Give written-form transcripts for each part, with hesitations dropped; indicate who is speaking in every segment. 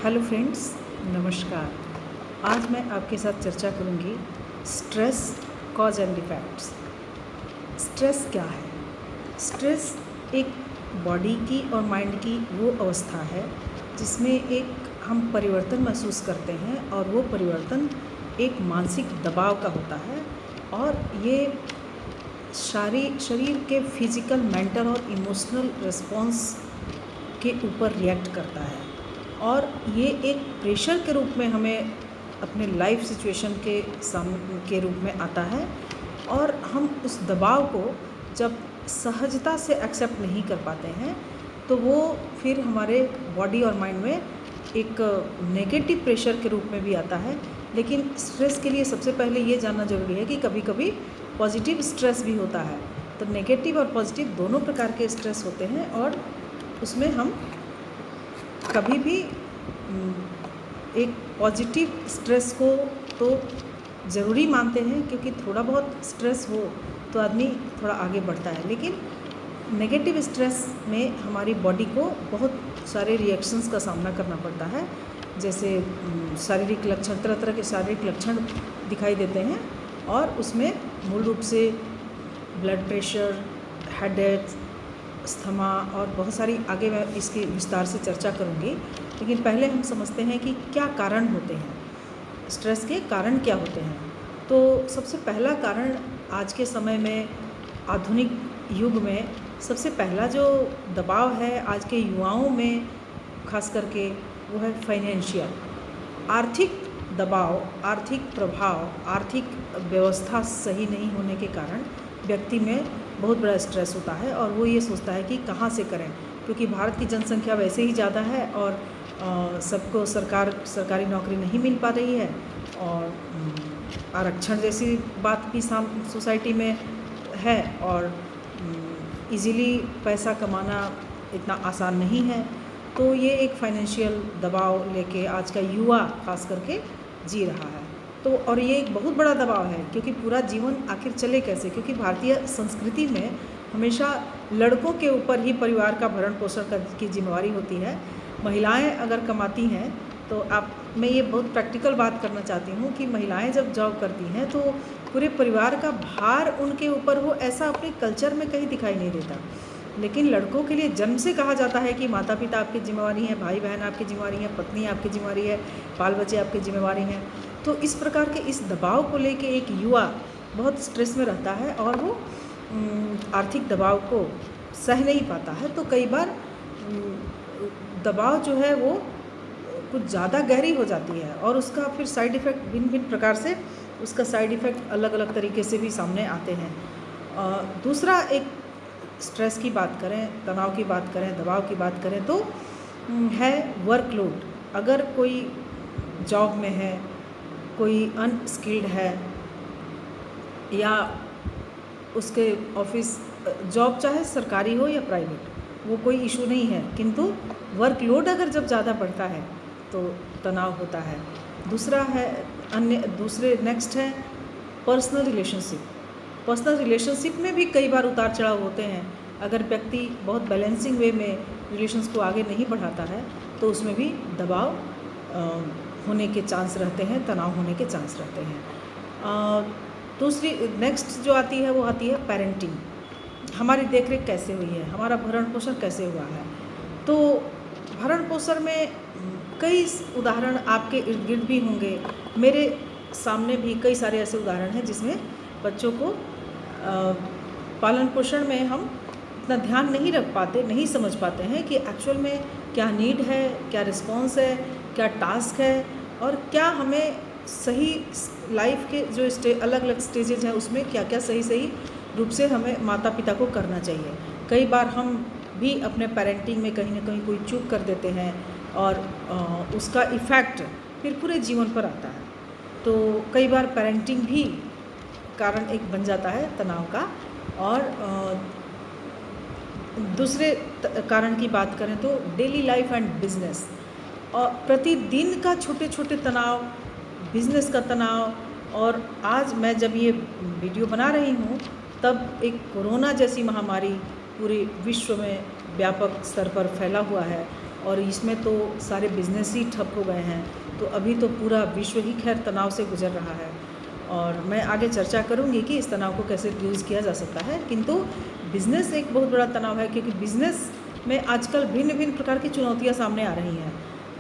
Speaker 1: Hello friends, नमस्कार। आज मैं आपके साथ चर्चा करूंगी stress, cause and effects. Stress क्या है? स्ट्रेस एक बॉडी की और माइंड की वो अवस्था है जिसमें एक हम परिवर्तन महसूस करते हैं और वो परिवर्तन एक मानसिक दबाव का होता है और ये शरीर के फिज़िकल, मेंटल और इमोशनल रिस्पॉन्स के ऊपर रिएक्ट करता है और ये एक प्रेशर के रूप में हमें अपने लाइफ सिचुएशन के सामने के रूप में आता है और हम उस दबाव को जब सहजता से एक्सेप्ट नहीं कर पाते हैं तो वो फिर हमारे बॉडी और माइंड में एक नेगेटिव प्रेशर के रूप में भी आता है। लेकिन स्ट्रेस के लिए सबसे पहले ये जानना ज़रूरी है कि कभी कभी पॉजिटिव स्ट्रेस भी होता है। तो नेगेटिव और पॉजिटिव दोनों प्रकार के स्ट्रेस होते हैं और उसमें हम कभी भी एक पॉजिटिव स्ट्रेस को तो ज़रूरी मानते हैं क्योंकि थोड़ा बहुत स्ट्रेस हो तो आदमी थोड़ा आगे बढ़ता है, लेकिन नेगेटिव स्ट्रेस में हमारी बॉडी को बहुत सारे रिएक्शंस का सामना करना पड़ता है। जैसे शारीरिक लक्षण, तरह तरह के शारीरिक लक्षण दिखाई देते हैं और उसमें मूल रूप से ब्लड प्रेशर, हेडेक, अस्थमा और बहुत सारी आगे मैं इसकी विस्तार से चर्चा करूँगी। लेकिन पहले हम समझते हैं कि क्या कारण होते हैं, स्ट्रेस के कारण क्या होते हैं। तो सबसे पहला कारण आज के समय में, आधुनिक युग में सबसे पहला जो दबाव है आज के युवाओं में खास करके वो है फाइनेंशियल, आर्थिक दबाव, आर्थिक प्रभाव, आर्थिक व्यवस्था सही नहीं होने के कारण व्यक्ति में बहुत बड़ा स्ट्रेस होता है और वो ये सोचता है कि कहाँ से करें, क्योंकि भारत की जनसंख्या वैसे ही ज़्यादा है और सबको सरकारी नौकरी नहीं मिल पा रही है और आरक्षण जैसी बात भी सोसाइटी में है और इजीली पैसा कमाना इतना आसान नहीं है। तो ये एक फाइनेंशियल दबाव लेके आज का युवा खास करके जी रहा है। तो और ये एक बहुत बड़ा दबाव है क्योंकि पूरा जीवन आखिर चले कैसे, क्योंकि भारतीय संस्कृति में हमेशा लड़कों के ऊपर ही परिवार का भरण पोषण की जिम्मेवारी होती है। महिलाएं अगर कमाती हैं तो मैं ये बहुत प्रैक्टिकल बात करना चाहती हूँ कि महिलाएं जब जॉब करती हैं तो पूरे परिवार का भार उनके ऊपर हो, ऐसा अपने कल्चर में कहीं दिखाई नहीं देता। लेकिन लड़कों के लिए जन्म से कहा जाता है कि माता पिता आपकी जिम्मेवारी हैं, भाई बहन आपकी जिम्मेवारी हैं, पत्नी आपकी जिम्मेवारी है, बाल बच्चे आपकी जिम्मेवारी हैं। तो इस प्रकार के इस दबाव को लेके एक युवा बहुत स्ट्रेस में रहता है और वो आर्थिक दबाव को सह नहीं पाता है। तो कई बार दबाव जो है वो कुछ ज़्यादा गहरी हो जाती है और उसका फिर साइड इफ़ेक्ट भिन्न भिन्न प्रकार से, उसका साइड इफ़ेक्ट अलग अलग तरीके से भी सामने आते हैं। दूसरा, एक स्ट्रेस की बात करें, तनाव की बात करें, दबाव की बात करें तो है वर्कलोड। अगर कोई जॉब में है, कोई अनस्किल्ड है या उसके ऑफिस जॉब चाहे सरकारी हो या प्राइवेट, वो कोई इशू नहीं है, किंतु वर्कलोड अगर जब ज़्यादा बढ़ता है तो तनाव होता है। दूसरा है नेक्स्ट है पर्सनल रिलेशनशिप। पर्सनल रिलेशनशिप में भी कई बार उतार चढ़ाव होते हैं। अगर व्यक्ति बहुत बैलेंसिंग वे में रिलेशंस को आगे नहीं बढ़ाता है तो उसमें भी दबाव होने के चांस रहते हैं, तनाव होने के चांस रहते हैं। दूसरी नेक्स्ट जो आती है वो आती है पेरेंटिंग। हमारी देखरेख कैसे हुई है, हमारा भरण पोषण कैसे हुआ है। तो भरण पोषण में कई उदाहरण आपके इर्द गिर्द भी होंगे, मेरे सामने भी कई सारे ऐसे उदाहरण हैं जिसमें बच्चों को पालन पोषण में हम इतना ध्यान नहीं रख पाते, नहीं समझ पाते हैं कि एक्चुअल में क्या नीड है, क्या रिस्पॉन्स है, क्या टास्क है और क्या हमें सही लाइफ के जो अलग अलग स्टेजेज हैं उसमें क्या क्या सही रूप से हमें माता पिता को करना चाहिए। कई बार हम भी अपने पेरेंटिंग में कहीं ना कहीं कोई चूक कर देते हैं और उसका इफ़ेक्ट फिर पूरे जीवन पर आता है। तो कई बार पेरेंटिंग भी कारण एक बन जाता है तनाव का। और दूसरे कारण की बात करें तो डेली लाइफ एंड बिजनेस, और प्रतिदिन का छोटे छोटे तनाव, बिजनेस का तनाव। और आज मैं जब ये वीडियो बना रही हूँ तब एक कोरोना जैसी महामारी पूरे विश्व में व्यापक स्तर पर फैला हुआ है और इसमें तो सारे बिजनेस ही ठप हो गए हैं। तो अभी तो पूरा विश्व ही खैर तनाव से गुजर रहा है, और मैं आगे चर्चा करूंगी कि इस तनाव को कैसे रिड्यूस किया जा सकता है। किंतु बिज़नेस एक बहुत बड़ा तनाव है, क्योंकि बिज़नेस में आजकल भिन्न भिन्न प्रकार की चुनौतियां सामने आ रही हैं।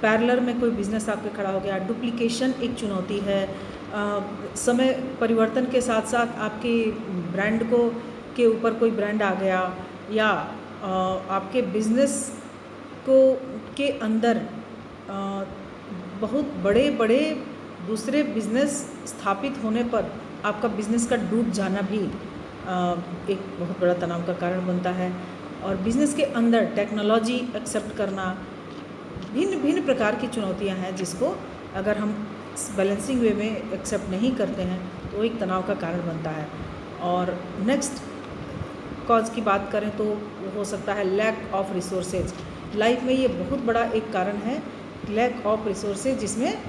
Speaker 1: पैरेलल में कोई बिज़नेस आपके खड़ा हो गया, डुप्लीकेशन एक चुनौती है, समय परिवर्तन के साथ साथ आपके ब्रांड को के ऊपर कोई ब्रांड आ गया, या आपके बिज़नेस को के अंदर बहुत बड़े बड़े दूसरे बिज़नेस स्थापित होने पर आपका बिज़नेस का डूब जाना भी एक बहुत बड़ा तनाव का कारण बनता है। और बिज़नेस के अंदर टेक्नोलॉजी एक्सेप्ट करना, भिन्न भिन्न प्रकार की चुनौतियां हैं जिसको अगर हम बैलेंसिंग वे में एक्सेप्ट नहीं करते हैं तो एक तनाव का कारण बनता है। और नेक्स्ट कॉज की बात करें तो वो हो सकता है लैक ऑफ रिसोर्सेज। लाइफ में ये बहुत बड़ा एक कारण है, लैक ऑफ रिसोर्सेज, जिसमें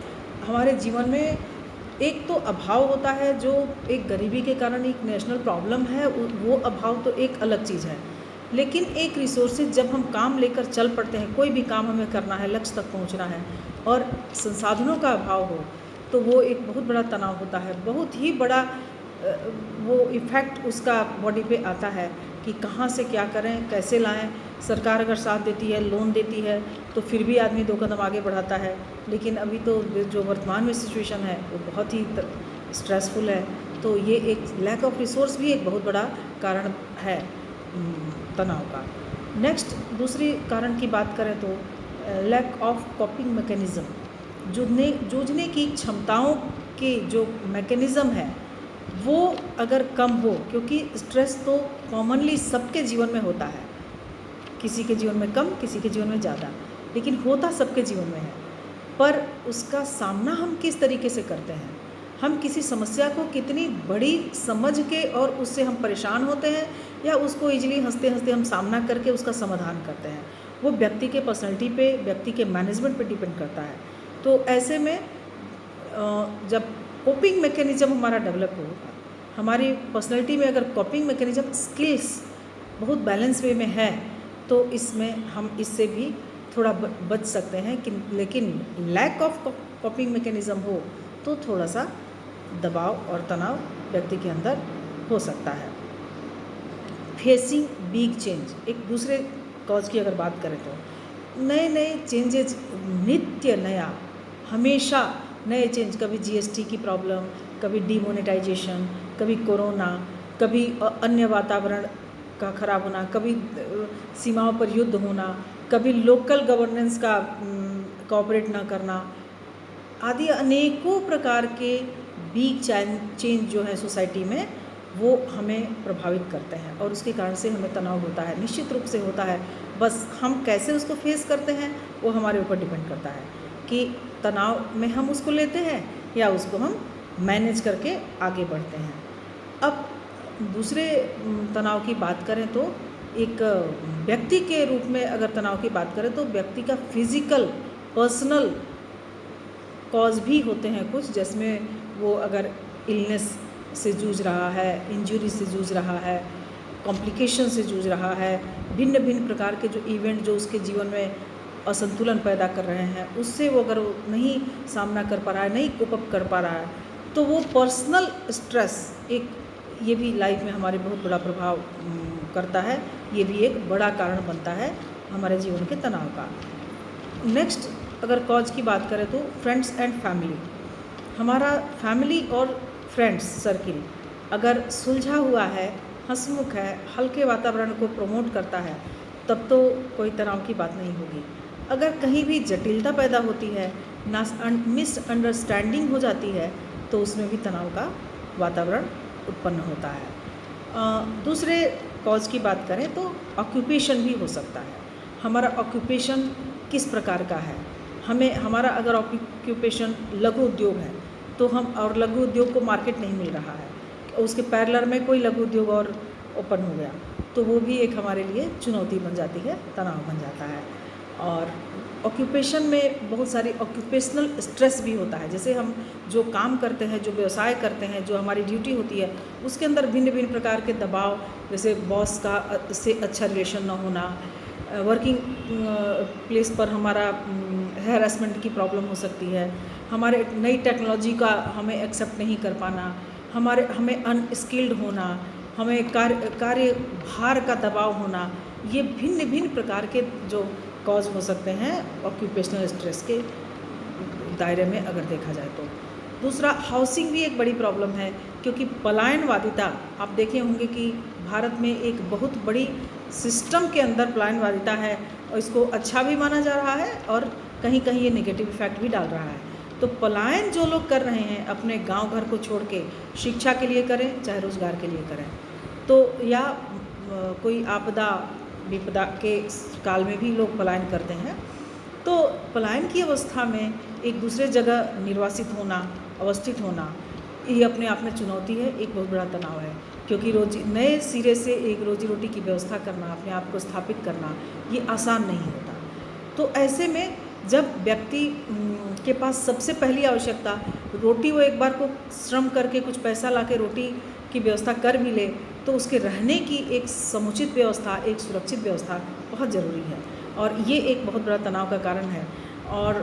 Speaker 1: हमारे जीवन में एक तो अभाव होता है, जो एक गरीबी के कारण एक नेशनल प्रॉब्लम है, वो अभाव तो एक अलग चीज़ है। लेकिन एक रिसोर्सेज जब हम काम लेकर चल पड़ते हैं, कोई भी काम हमें करना है, लक्ष्य तक पहुंचना है, और संसाधनों का अभाव हो, तो वो एक बहुत बड़ा तनाव होता है। बहुत ही बड़ा वो इफ़ेक्ट उसका बॉडी पे आता है कि कहाँ से क्या करें, कैसे लाएं। सरकार अगर साथ देती है, लोन देती है, तो फिर भी आदमी 2 कदम आगे बढ़ाता है। लेकिन अभी तो जो वर्तमान में सिचुएशन है वो बहुत ही स्ट्रेसफुल है। तो ये एक लैक ऑफ रिसोर्स भी एक बहुत बड़ा कारण है तनाव का। नेक्स्ट दूसरी कारण की बात करें तो लैक ऑफ कॉपिंग मैकेनिज़्म। जूझने की क्षमताओं के जो मैकेनिज़्म है वो अगर कम हो, क्योंकि स्ट्रेस तो कॉमनली सबके जीवन में होता है, किसी के जीवन में कम, किसी के जीवन में ज़्यादा, लेकिन होता सबके जीवन में है। पर उसका सामना हम किस तरीके से करते हैं, हम किसी समस्या को कितनी बड़ी समझ के और उससे हम परेशान होते हैं, या उसको इजीली हंसते हंसते हम सामना करके उसका समाधान करते हैं, वो व्यक्ति के पर्सनैलिटी पे, व्यक्ति के मैनेजमेंट पे डिपेंड करता है। तो ऐसे में जब कोपिंग मैकेनिज़्म हमारा डेवलप होगा, हमारी पर्सनैलिटी में अगर कोपिंग मैकेनिज़्म स्किल्स बहुत बैलेंस वे में है, तो इसमें हम इससे भी थोड़ा बच सकते हैं। लेकिन लैक ऑफ कोपिंग मैकेनिज़्म हो तो थोड़ा सा दबाव और तनाव व्यक्ति के अंदर हो सकता है। फेसिंग बिग चेंज, एक दूसरे कॉज की अगर बात करें तो नए नए चेंजेज, नित्य नया, हमेशा नए चेंज, कभी जीएसटी की प्रॉब्लम, कभी डीमोनेटाइजेशन, कभी कोरोना, कभी अन्य वातावरण का खराब होना, कभी सीमाओं पर युद्ध होना, कभी लोकल गवर्नेंस का कोऑपरेट ना करना, आदि अनेकों प्रकार के बिग चेंज जो है सोसाइटी में, वो हमें प्रभावित करते हैं और उसके कारण से हमें तनाव होता है, निश्चित रूप से होता है। बस हम कैसे उसको फेस करते हैं वो हमारे ऊपर डिपेंड करता है कि तनाव में हम उसको लेते हैं या उसको हम मैनेज करके आगे बढ़ते हैं। अब दूसरे तनाव की बात करें तो एक व्यक्ति के रूप में अगर तनाव की बात करें तो व्यक्ति का फिज़िकल पर्सनल कॉज भी होते हैं कुछ, जिसमें वो अगर इलनेस से जूझ रहा है, इंजरी से जूझ रहा है, कॉम्प्लिकेशन से जूझ रहा है, भिन्न भिन्न प्रकार के जो इवेंट जो उसके जीवन में असंतुलन पैदा कर रहे हैं, उससे वो अगर नहीं सामना कर पा रहा है, नहीं कोप अप कर पा रहा है, तो वो पर्सनल स्ट्रेस एक ये भी लाइफ में हमारे बहुत बड़ा प्रभाव करता है। ये भी एक बड़ा कारण बनता है हमारे जीवन के तनाव का। नेक्स्ट अगर कॉज की बात करें तो फ्रेंड्स एंड फैमिली। हमारा फैमिली और फ्रेंड्स सर्किल अगर सुलझा हुआ है, हंसमुख है, हल्के वातावरण को प्रमोट करता है, तब तो कोई तनाव की बात नहीं होगी। अगर कहीं भी जटिलता पैदा होती है, मिसअंडरस्टैंडिंग हो जाती है, तो उसमें भी तनाव का वातावरण उत्पन्न होता है। दूसरे कॉज की बात करें तो ऑक्यूपेशन भी हो सकता है। हमारा ऑक्यूपेशन किस प्रकार का है, हमारा अगर ऑक्यूपेशन लघु उद्योग है तो हम, और लघु उद्योग को मार्केट नहीं मिल रहा है, उसके पैरेलल में कोई लघु उद्योग और ओपन हो गया, तो वो भी एक हमारे लिए चुनौती बन जाती है, तनाव बन जाता है। और ऑक्यूपेशन में बहुत सारी ऑक्यूपेशनल स्ट्रेस भी होता है। जैसे हम जो काम करते हैं, जो व्यवसाय करते हैं, जो हमारी ड्यूटी होती है, उसके अंदर भिन्न भिन्न प्रकार के दबाव, जैसे बॉस का से अच्छा रिलेशन ना होना, वर्किंग प्लेस पर हमारा हैरेसमेंट की प्रॉब्लम हो सकती है, हमारे नई टेक्नोलॉजी का हमें एक्सेप्ट नहीं कर पाना, हमें अनस्किल्ड होना, हमें कार्य भार का दबाव होना, ये भिन्न भिन्न प्रकार के जो कॉज हो सकते हैं ऑक्यूपेशनल स्ट्रेस के दायरे में अगर देखा जाए तो। दूसरा, हाउसिंग भी एक बड़ी प्रॉब्लम है, क्योंकि पलायनवादिता, आप देखे होंगे कि भारत में एक बहुत बड़ी सिस्टम के अंदर पलायनवादिता है और इसको अच्छा भी माना जा रहा है और कहीं कहीं ये नेगेटिव इफेक्ट भी डाल रहा है। तो पलायन जो लोग कर रहे हैं अपने गांव घर को छोड़ के, शिक्षा के लिए करें चाहे रोज़गार के लिए करें, तो या कोई आपदा विपदा के काल में भी लोग पलायन करते हैं, तो पलायन की अवस्था में एक दूसरे जगह निर्वासित होना, अवस्थित होना, ये अपने आप में चुनौती है, एक बहुत बड़ा तनाव है, क्योंकि नए सिरे से एक रोजी रोटी की व्यवस्था करना, अपने आप को स्थापित करना, ये आसान नहीं होता। तो ऐसे में जब व्यक्ति के पास सबसे पहली आवश्यकता रोटी, वो एक बार को श्रम करके कुछ पैसा लाके रोटी की व्यवस्था कर भी ले, तो उसके रहने की एक समुचित व्यवस्था, एक सुरक्षित व्यवस्था बहुत ज़रूरी है, और ये एक बहुत बड़ा तनाव का कारण है। और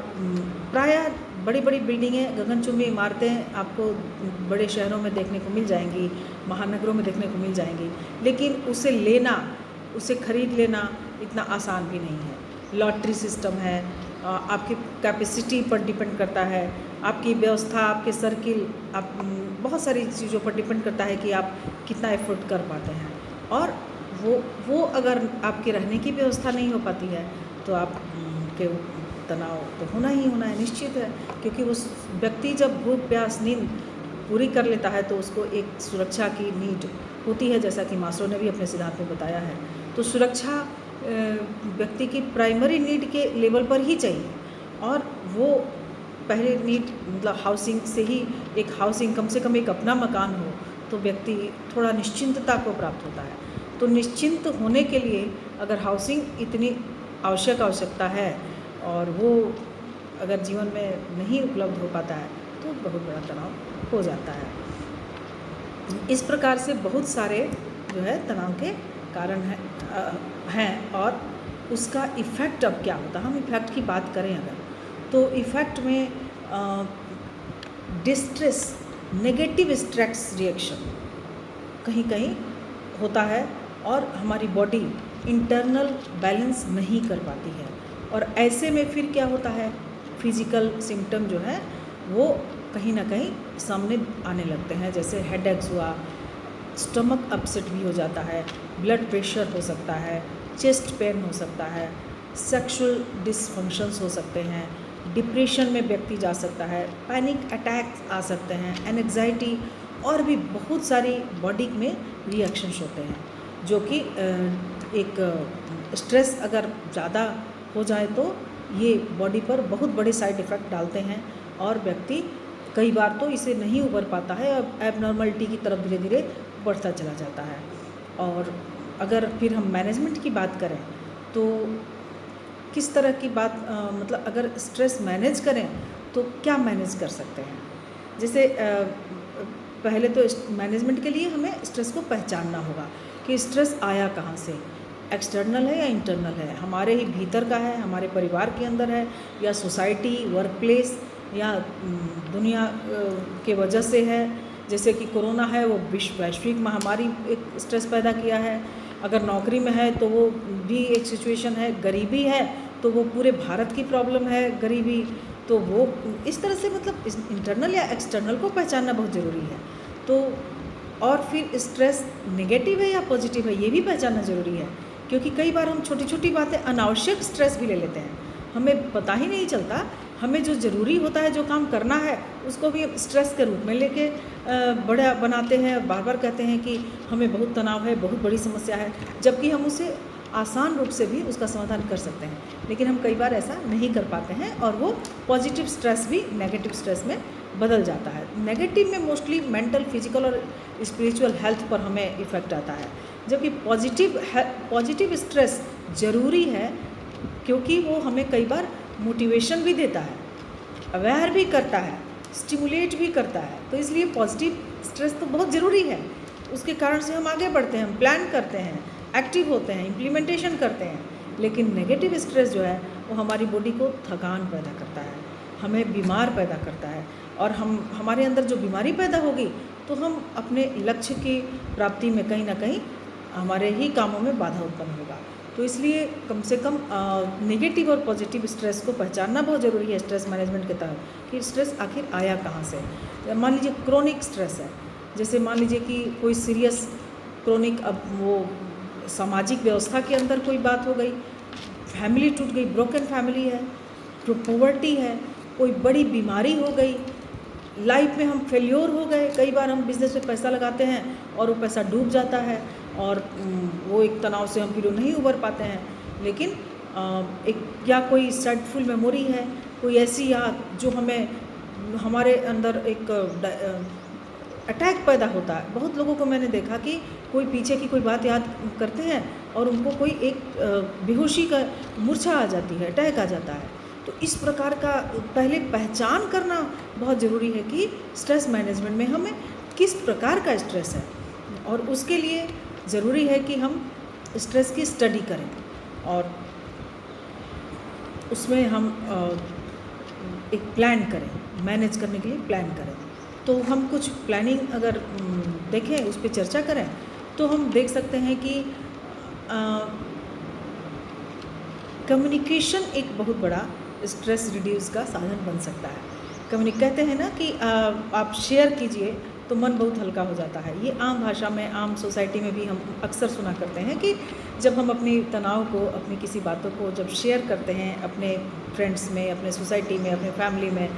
Speaker 1: प्रायः बड़ी बड़ी बिल्डिंगें, गगनचुंबी इमारतें आपको बड़े शहरों में देखने को मिल जाएंगी, महानगरों में देखने को मिल जाएंगी, लेकिन उसे लेना, उसे खरीद लेना इतना आसान भी नहीं है। लॉटरी सिस्टम है, आपकी कैपेसिटी पर डिपेंड करता है, आपकी व्यवस्था, आपके सर्किल, आप बहुत सारी चीज़ों पर डिपेंड करता है कि आप कितना एफर्ट कर पाते हैं। और वो अगर आपके रहने की व्यवस्था नहीं हो पाती है तो आप के तनाव तो होना ही होना है, निश्चित है, क्योंकि उस व्यक्ति जब भूख प्यास नींद पूरी कर लेता है तो उसको एक सुरक्षा की नीड होती है, जैसा कि मास्लो ने भी अपने सिद्धांत में बताया है। तो सुरक्षा व्यक्ति की प्राइमरी नीड के लेवल पर ही चाहिए, और वो पहले नीड मतलब हाउसिंग से ही, एक हाउसिंग, कम से कम एक अपना मकान हो तो व्यक्ति थोड़ा निश्चिंतता को प्राप्त होता है। तो निश्चिंत होने के लिए अगर हाउसिंग इतनी आवश्यकता है और वो अगर जीवन में नहीं उपलब्ध हो पाता है तो बहुत बड़ा तनाव हो जाता है। इस प्रकार से बहुत सारे जो है तनाव के कारण हैं और उसका इफ़ेक्ट अब क्या होता है। हम इफ़ेक्ट की बात करें अगर, तो इफ़ेक्ट में डिस्ट्रेस, नेगेटिव स्ट्रेस रिएक्शन कहीं कहीं होता है और हमारी बॉडी इंटरनल बैलेंस नहीं कर पाती है, और ऐसे में फिर क्या होता है, फिजिकल सिम्टम जो है वो कहीं ना कहीं सामने आने लगते हैं, जैसे हेडेक्स हुआ, स्टमक अपसेट भी हो जाता है, ब्लड प्रेशर हो सकता है, चेस्ट पेन हो सकता है, सेक्सुअल डिसफंक्शंस हो सकते हैं, डिप्रेशन में व्यक्ति जा सकता है, पैनिक अटैक्स आ सकते हैं, एंग्जाइटी, और भी बहुत सारी बॉडी में रिएक्शंस होते हैं, जो कि एक स्ट्रेस अगर ज़्यादा हो जाए तो ये बॉडी पर बहुत बड़े साइड इफ़ेक्ट डालते हैं और व्यक्ति कई बार तो इसे नहीं उबर पाता है और एबनॉर्मलिटी की तरफ धीरे धीरे बढ़ता चला जाता है। और अगर फिर हम मैनेजमेंट की बात करें तो किस तरह की बात मतलब अगर स्ट्रेस मैनेज करें तो क्या मैनेज कर सकते हैं। जैसे पहले तो मैनेजमेंट के लिए हमें स्ट्रेस को पहचानना होगा कि स्ट्रेस आया कहाँ से, एक्सटर्नल है या इंटरनल है, हमारे ही भीतर का है, हमारे परिवार के अंदर है, या सोसाइटी, वर्क प्लेस, या दुनिया के वजह से है। जैसे कि कोरोना है, वो वैश्विक महामारी एक स्ट्रेस पैदा किया है। अगर नौकरी में है तो वो भी एक सिचुएशन है, गरीबी है तो वो पूरे भारत की प्रॉब्लम है गरीबी, तो वो इस तरह से मतलब इंटरनल या एक्सटर्नल को पहचानना बहुत ज़रूरी है। तो और फिर स्ट्रेस नेगेटिव है या पॉजिटिव है ये भी पहचानना ज़रूरी है, क्योंकि कई बार हम छोटी छोटी बातें अनावश्यक स्ट्रेस भी ले लेते हैं, हमें पता ही नहीं चलता, हमें जो ज़रूरी होता है, जो काम करना है, उसको भी स्ट्रेस के रूप में लेके बड़ा बनाते हैं, बार बार कहते हैं कि हमें बहुत तनाव है, बहुत बड़ी समस्या है, जबकि हम उसे आसान रूप से भी उसका समाधान कर सकते हैं, लेकिन हम कई बार ऐसा नहीं कर पाते हैं और वो पॉजिटिव स्ट्रेस भी नेगेटिव स्ट्रेस में बदल जाता है। नेगेटिव में मोस्टली मेंटल, फिजिकल और स्पिरिचुअल हेल्थ पर हमें इफ़ेक्ट आता है, जबकि पॉजिटिव स्ट्रेस ज़रूरी है क्योंकि वो हमें कई बार मोटिवेशन भी देता है, अवेयर भी करता है, स्टिमुलेट भी करता है। तो इसलिए पॉजिटिव स्ट्रेस तो बहुत ज़रूरी है, उसके कारण से हम आगे बढ़ते हैं, हम प्लान करते हैं, एक्टिव होते हैं, इम्प्लीमेंटेशन करते हैं। लेकिन नेगेटिव स्ट्रेस जो है वो हमारी बॉडी को थकान पैदा करता है, हमें बीमार पैदा करता है, और हमारे अंदर जो बीमारी पैदा होगी तो हम अपने लक्ष्य की प्राप्ति में कहीं ना कहीं हमारे ही कामों में बाधा उत्पन्न होगा। तो इसलिए कम से कम नेगेटिव और पॉजिटिव स्ट्रेस को पहचानना बहुत ज़रूरी है स्ट्रेस मैनेजमेंट के तहत, कि स्ट्रेस आखिर आया कहाँ से। मान लीजिए क्रोनिक स्ट्रेस है, जैसे मान लीजिए कि कोई सीरियस क्रोनिक, अब वो सामाजिक व्यवस्था के अंदर कोई बात हो गई, फैमिली टूट गई, ब्रोकन फैमिली है, तो पॉवर्टी है, कोई बड़ी बीमारी हो गई, लाइफ में हम फेल्योर हो गए। कई बार हम बिज़नेस में पैसा लगाते हैं और वो पैसा डूब जाता है और वो एक तनाव से हम फिर नहीं उबर पाते हैं। लेकिन एक या कोई सैडफुल मेमोरी है, कोई ऐसी याद जो हमें हमारे अंदर एक अटैक पैदा होता है। बहुत लोगों को मैंने देखा कि कोई पीछे की कोई बात याद करते हैं और उनको कोई एक बेहोशी का मूर्छा आ जाती है, अटैक आ जाता है। तो इस प्रकार का पहले पहचान करना बहुत ज़रूरी है कि स्ट्रेस मैनेजमेंट में हमें किस प्रकार का स्ट्रेस है, और उसके लिए ज़रूरी है कि हम स्ट्रेस की स्टडी करें और उसमें हम एक प्लान करें, मैनेज करने के लिए प्लान करें। तो हम कुछ प्लानिंग अगर देखें, उस पर चर्चा करें, तो हम देख सकते हैं कि कम्युनिकेशन एक बहुत बड़ा स्ट्रेस रिड्यूस का साधन बन सकता है। कहते हैं ना कि आप शेयर कीजिए तो मन बहुत हल्का हो जाता है। ये आम भाषा में, आम सोसाइटी में भी हम अक्सर सुना करते हैं कि जब हम अपनी तनाव को, अपनी किसी बातों को जब शेयर करते हैं अपने फ्रेंड्स में, अपने सोसाइटी में, अपने फैमिली में,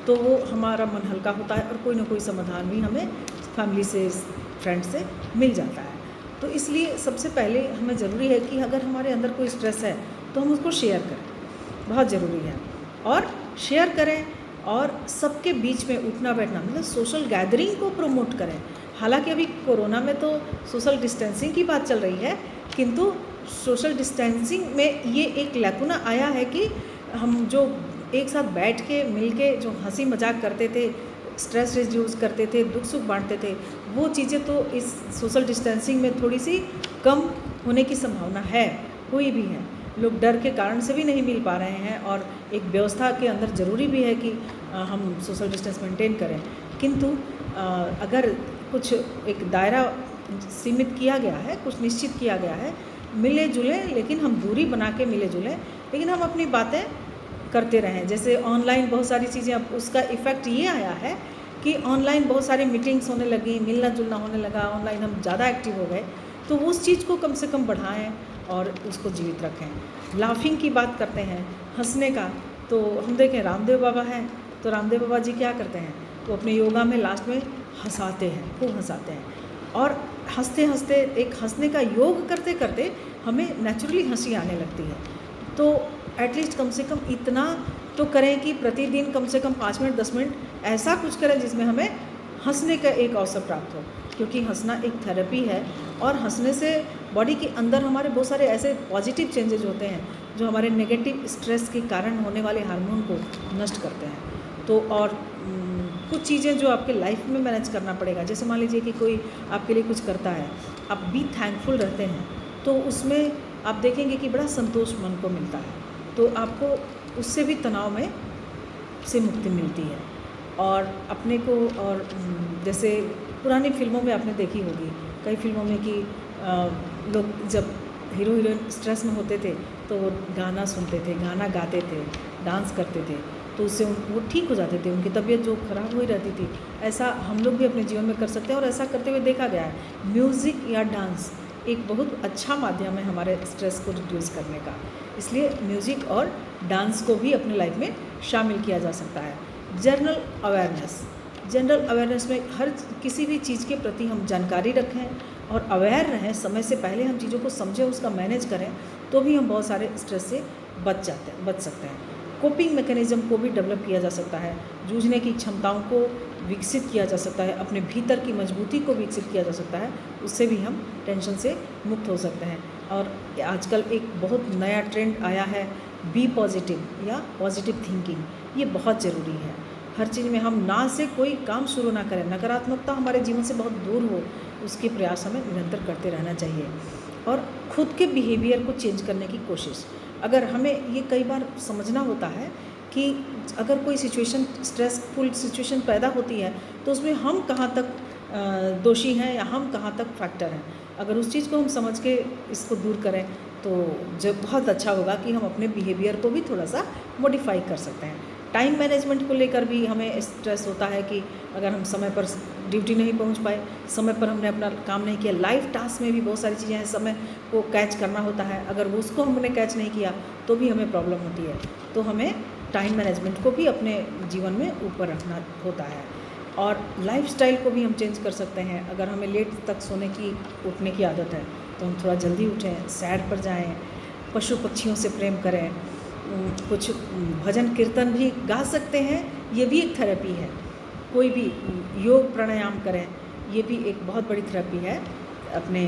Speaker 1: तो वो हमारा मन हल्का होता है और कोई ना कोई समाधान भी हमें फैमिली से, फ्रेंड से मिल जाता है। तो इसलिए सबसे पहले हमें ज़रूरी है कि अगर हमारे अंदर कोई स्ट्रेस है तो हम उसको शेयर करें, बहुत ज़रूरी है। और शेयर करें और सबके बीच में उठना बैठना, मतलब सोशल गैदरिंग को प्रमोट करें। हालांकि अभी कोरोना में तो सोशल डिस्टेंसिंग की बात चल रही है, किंतु सोशल डिस्टेंसिंग में ये एक लैकुना आया है कि हम जो एक साथ बैठ के मिल के जो हंसी मजाक करते थे, स्ट्रेस रिड्यूस करते थे, दुख सुख बांटते थे, वो चीज़ें तो इस सोशल डिस्टेंसिंग में थोड़ी सी कम होने की संभावना है, हुई भी है। लोग डर के कारण से भी नहीं मिल पा रहे हैं और एक व्यवस्था के अंदर ज़रूरी भी है कि हम सोशल डिस्टेंस मेंटेन करें। किंतु अगर कुछ एक दायरा सीमित किया गया है, कुछ निश्चित किया गया है, मिले जुलें, लेकिन हम दूरी बना के मिले जुलें, लेकिन हम अपनी बातें करते रहें। जैसे ऑनलाइन बहुत सारी चीज़ें, अब उसका इफ़ेक्ट ये आया है कि ऑनलाइन बहुत सारी मीटिंग्स होने लगी, मिलना जुलना होने लगा, ऑनलाइन हम ज़्यादा एक्टिव हो गए। तो उस चीज़ को कम से कम बढ़ाएं और उसको जीवित रखें। लाफिंग की बात करते हैं, हंसने का, तो हम देखें रामदेव बाबा हैं, तो रामदेव बाबा जी क्या करते हैं, वो अपने योगा में लास्ट में हंसाते हैं, खूब हंसाते हैं, और हंसते हंसते एक हंसने का योग करते करते हमें नेचुरली हंसी आने लगती है। तो एटलीस्ट कम से कम इतना तो करें कि प्रतिदिन कम से कम 5 मिनट 10 मिनट ऐसा कुछ करें जिसमें हमें हंसने का एक अवसर प्राप्त हो, क्योंकि हंसना एक थेरेपी है और हंसने से बॉडी के अंदर हमारे बहुत सारे ऐसे पॉजिटिव चेंजेज होते हैं जो हमारे नेगेटिव स्ट्रेस के कारण होने वाले हार्मोन को नष्ट करते हैं। तो और कुछ चीज़ें जो आपके लाइफ में मैनेज करना पड़ेगा, जैसे मान लीजिए कि कोई आपके लिए कुछ करता है, आप बी थैंकफुल रहते हैं, तो उसमें आप देखेंगे कि बड़ा संतोष मन को मिलता है, तो आपको उससे भी तनाव में से मुक्ति मिलती है। और अपने को, और जैसे पुरानी फिल्मों में आपने देखी होगी, कई फिल्मों में कि लोग जब हीरो हीरोइन स्ट्रेस में होते थे तो वो गाना सुनते थे, गाना गाते थे, डांस करते थे, तो उससे वो ठीक हो जाते थे, उनकी तबीयत जो ख़राब हुई रहती थी। ऐसा हम लोग भी अपने जीवन में कर सकते हैं और ऐसा करते हुए देखा गया है। म्यूज़िक या डांस एक बहुत अच्छा माध्यम है हमारे स्ट्रेस को रिड्यूस करने का, इसलिए म्यूज़िक और डांस को भी अपने लाइफ में शामिल किया जा सकता है। जनरल अवेयरनेस में हर किसी भी चीज़ के प्रति हम जानकारी रखें और अवेयर रहें, समय से पहले हम चीज़ों को समझें, उसका मैनेज करें, तो भी हम बहुत सारे स्ट्रेस से बच सकते हैं। कोपिंग मैकेनिज़्म को भी डेवलप किया जा सकता है, जूझने की क्षमताओं को विकसित किया जा सकता है, अपने भीतर की मजबूती को विकसित किया जा सकता है, उससे भी हम टेंशन से मुक्त हो सकते हैं। और आजकल एक बहुत नया ट्रेंड आया है, बी पॉजिटिव या पॉजिटिव थिंकिंग, ये बहुत ज़रूरी है। हर चीज़ में हम ना से कोई काम शुरू ना करें, नकारात्मकता हमारे जीवन से बहुत दूर हो, उसके प्रयास हमें निरंतर करते रहना चाहिए। और खुद के बिहेवियर को चेंज करने की कोशिश, अगर हमें ये कई बार समझना होता है कि अगर कोई सिचुएशन स्ट्रेसफुल सिचुएशन पैदा होती है तो उसमें हम कहाँ तक दोषी हैं या हम कहाँ तक फैक्टर हैं। अगर उस चीज़ को हम समझ के इसको दूर करें तो जब बहुत अच्छा होगा कि हम अपने बिहेवियर को भी थोड़ा सा मॉडिफाई कर सकते हैं। टाइम मैनेजमेंट को लेकर भी हमें स्ट्रेस होता है कि अगर हम समय पर ड्यूटी नहीं पहुंच पाए, समय पर हमने अपना काम नहीं किया। लाइफ टास्क में भी बहुत सारी चीज़ें हैं, समय को कैच करना होता है, अगर वो उसको हमने कैच नहीं किया तो भी हमें प्रॉब्लम होती है। तो हमें टाइम मैनेजमेंट को भी अपने जीवन में ऊपर रखना होता है। और लाइफस्टाइल को भी हम चेंज कर सकते हैं। अगर हमें लेट तक सोने की उठने की आदत है तो हम थोड़ा जल्दी उठें, सैर पर जाएं, पशु पक्षियों से प्रेम करें, कुछ भजन कीर्तन भी गा सकते हैं, ये भी एक थेरेपी है। कोई भी योग प्राणायाम करें, ये भी एक बहुत बड़ी थेरेपी है अपने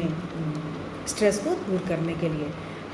Speaker 1: स्ट्रेस को दूर करने के लिए।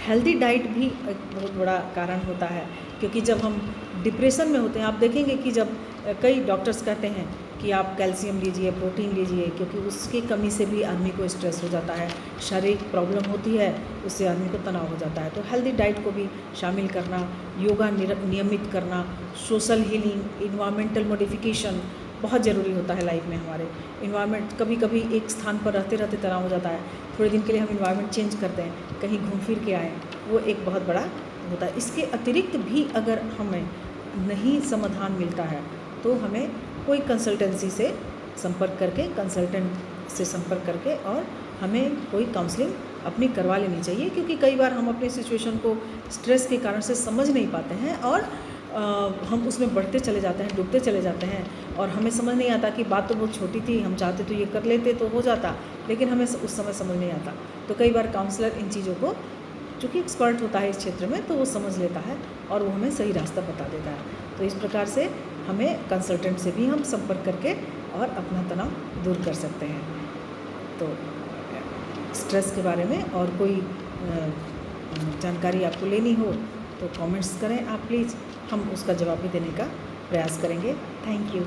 Speaker 1: हेल्दी डाइट भी एक बहुत बड़ा कारण होता है, क्योंकि जब हम डिप्रेशन में होते हैं, आप देखेंगे कि जब कई डॉक्टर्स कहते हैं कि आप कैल्शियम लीजिए, प्रोटीन लीजिए, क्योंकि उसकी कमी से भी आदमी को स्ट्रेस हो जाता है, शारीरिक प्रॉब्लम होती है, उससे आदमी को तनाव हो जाता है। तो हेल्दी डाइट को भी शामिल करना, योगा नियमित करना, सोशल हीलिंग, इन्वायरमेंटल मॉडिफिकेशन बहुत ज़रूरी होता है लाइफ में हमारे। इन्वायरमेंट कभी कभी एक स्थान पर रहते रहते तनाव हो जाता है, थोड़े दिन के लिए हम इन्वायरमेंट चेंज करते हैं, कहीं घूम फिर के आएँ, वो एक बहुत बड़ा होता है। इसके अतिरिक्त भी अगर हमें नहीं समाधान मिलता है तो हमें कोई कंसल्टेंसी से संपर्क करके, कंसल्टेंट से संपर्क करके और हमें कोई काउंसलिंग अपनी करवा लेनी चाहिए, क्योंकि कई बार हम अपनी सिचुएशन को स्ट्रेस के कारण से समझ नहीं पाते हैं और हम उसमें बढ़ते चले जाते हैं, डूबते चले जाते हैं और हमें समझ नहीं आता कि बात तो बहुत छोटी थी, हम चाहते तो ये कर लेते तो हो जाता, लेकिन हमें उस समय समझ नहीं आता। तो कई बार काउंसलर इन चीज़ों को, चूँकि एक्सपर्ट होता है इस क्षेत्र में, तो वो समझ लेता है और वो हमें सही रास्ता बता देता है। तो इस प्रकार से हमें कंसल्टेंट से भी हम संपर्क करके और अपना तनाव दूर कर सकते हैं। तो स्ट्रेस के बारे में और कोई जानकारी आपको लेनी हो तो कमेंट्स करें आप प्लीज़, हम उसका जवाब भी देने का प्रयास करेंगे। Thank you.